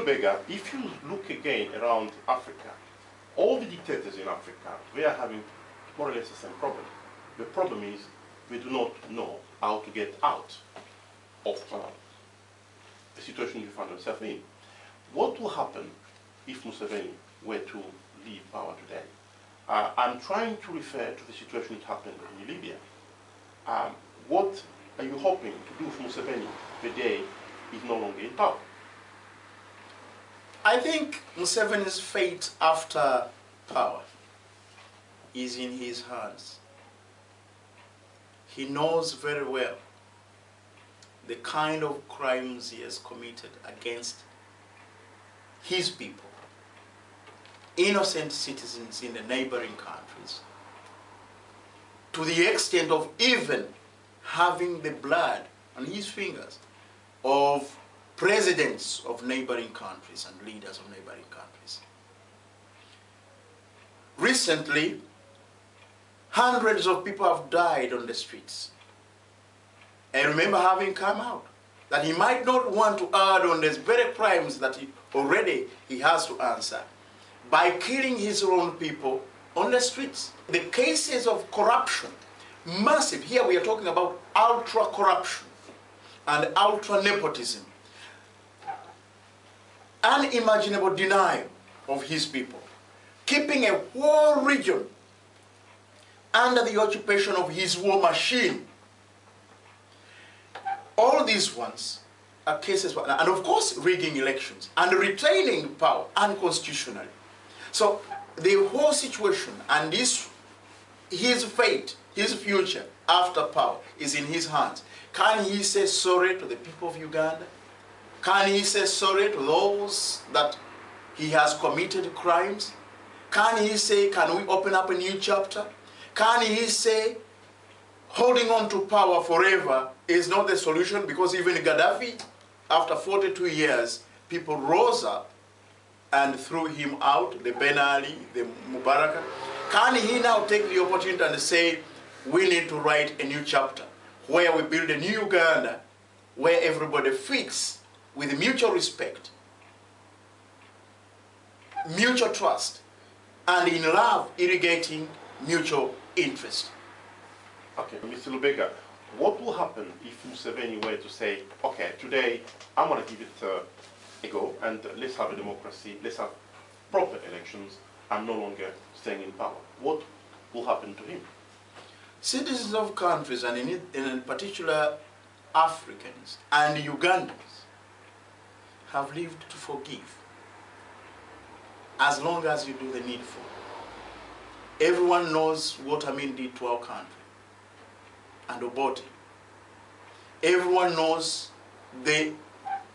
Lubega, if you look again around Africa, all the dictators in Africa, they are having more or less the same problem. The problem is they do not know how to get out of the situation they find themselves in. What will happen if Museveni were to leave power today? I'm trying to refer to the situation that happened in Libya. What are you hoping to do for Museveni the day he's no longer in power? I think Museveni's fate after power is in his hands. He knows very well the kind of crimes he has committed against his people, innocent citizens in the neighboring countries, to the extent of even having the blood on his fingers of presidents of neighboring countries and leaders of neighboring countries. Recently, hundreds of people have died on the streets. I remember having come out that he might not want to add on these very crimes that he has to answer by killing his own people on the streets. The cases of corruption, massive. Here we are talking about ultra corruption and ultra nepotism, unimaginable denial of his people, keeping a whole region under the occupation of his war machine. All these ones are cases, and of course rigging elections and retaining power unconstitutionally. So the whole situation and his fate, his future after power is in his hands. Can he say sorry to the people of Uganda? Can he say sorry to those that he has committed crimes? Can he say, can we open up a new chapter? Can he say, holding on to power forever is not the solution, because even Gaddafi, after 42 years, people rose up and threw him out, the Ben Ali, the Mubarak. Can he now take the opportunity and say, we need to write a new chapter where we build a new Uganda, where everybody fits with mutual respect, mutual trust, and in love, irrigating mutual interest? Okay, Mr. Lubega, what will happen if Museveni were to say, okay, today I'm going to give it a go and let's have a democracy, let's have proper elections, I'm no longer staying in power? What will happen to him? Citizens of countries, and in particular Africans and Ugandans, have lived to forgive as long as you do the needful. Everyone knows what Amin did to our country and Obote. Everyone knows the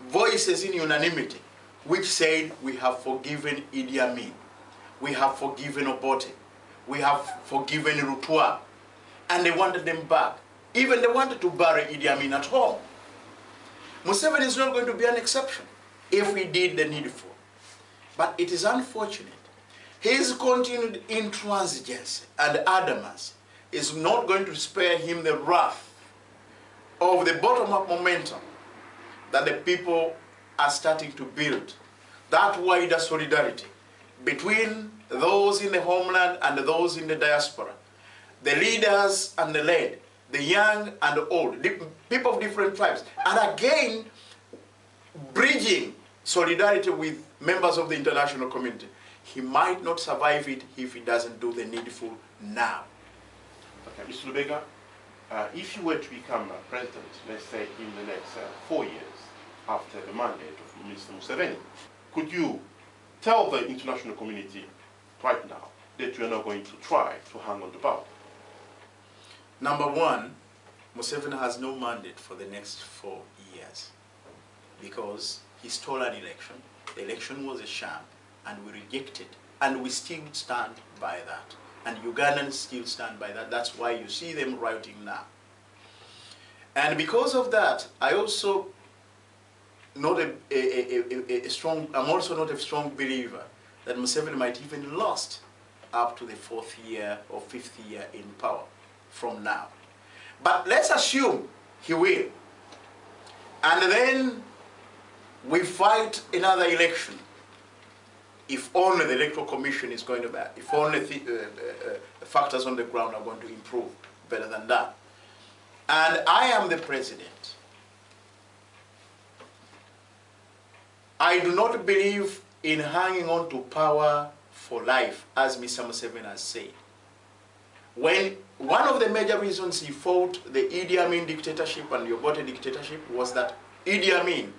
voices in unanimity which said, we have forgiven Idi Amin, we have forgiven Obote, we have forgiven Rutua, and they wanted them back. Even they wanted to bury Idi Amin at home. Museveni is not going to be an exception if we did the needful. But it is unfortunate. His continued intransigence and adamance is not going to spare him the wrath of the bottom-up momentum that the people are starting to build. That wider solidarity between those in the homeland and those in the diaspora, the leaders and the led, the young and the old, the people of different tribes, and again, bridging solidarity with members of the international community. He might not survive it if he doesn't do the needful now. Okay, Mr. Lubega, if you were to become president, let's say in the next 4 years after the mandate of Mr. Museveni, could you tell the international community right now that you are not going to try to hang on to power? Number one, Museveni has no mandate for the next 4 years because he stole an election. The election was a sham, and we rejected, and we still stand by that. And Ugandans still stand by that. That's why you see them rioting now. And because of that, I also I'm also not a strong believer that Museveni might even last up to the 4th year or 5th year in power from now. But let's assume he will. And then we fight another election if only the Electoral Commission is going to be, if only the factors on the ground are going to improve better than that. And I am the president. I do not believe in hanging on to power for life, as Mr. Museveni has said. When one of the major reasons he fought the Idi Amin dictatorship and the Obote dictatorship was that Idi Amin,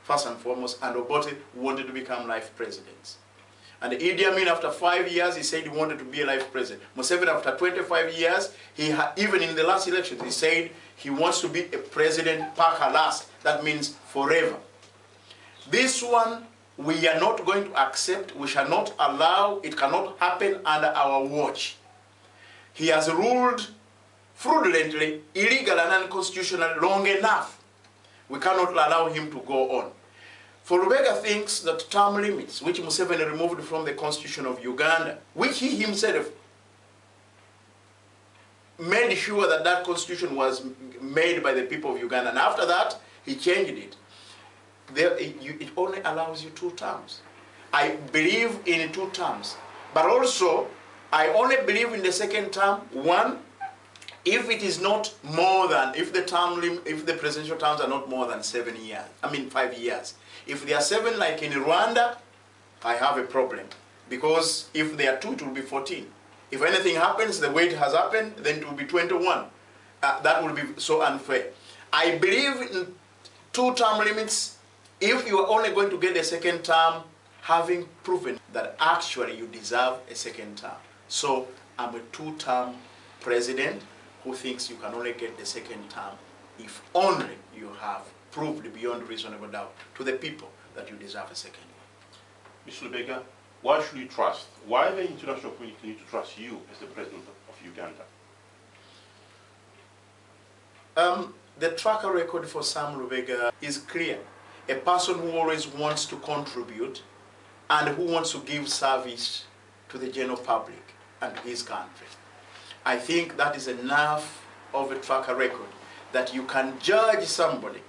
first and foremost, and Obote wanted to become life presidents. And Idi Amin, after 5 years, he said he wanted to be a life president. Museveni, after 25 years, even in the last elections, he said he wants to be a president paka last. That means forever. This one, we are not going to accept, we shall not allow, it cannot happen under our watch. He has ruled fraudulently, illegal and unconstitutional long enough. We cannot allow him to go on. For Lubega thinks that term limits, which Museveni removed from the constitution of Uganda, which he himself made sure that that constitution was made by the people of Uganda, and after that, he changed it. It only allows you 2 terms. I believe in 2 terms, but also I only believe in the second term. One, if it is not more than, if the presidential terms are not more than 7 years, 5 years. If they are 7 like in Rwanda, I have a problem, because if they are 2, it will be 14. If anything happens, the way it has happened, then it will be 21. That will be so unfair. I believe in 2 term limits. If you are only going to get a second term, having proven that actually you deserve a second term. So I'm a 2-term president who thinks you can only get the second term if only you have proved beyond reasonable doubt to the people that you deserve a second one. Mr. Lubega, why should you trust? Why the international community need to trust you as the president of Uganda? The track record for Sam Lubega is clear. A person who always wants to contribute and who wants to give service to the general public and to his country. I think that is enough of a track record that you can judge somebody,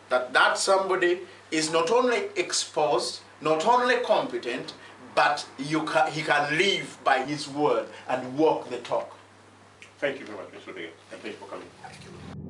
that somebody is not only exposed, not only competent, but he can live by his word and walk the talk. Thank you very much, Mr. Lubega, and thank you for coming. Thank you.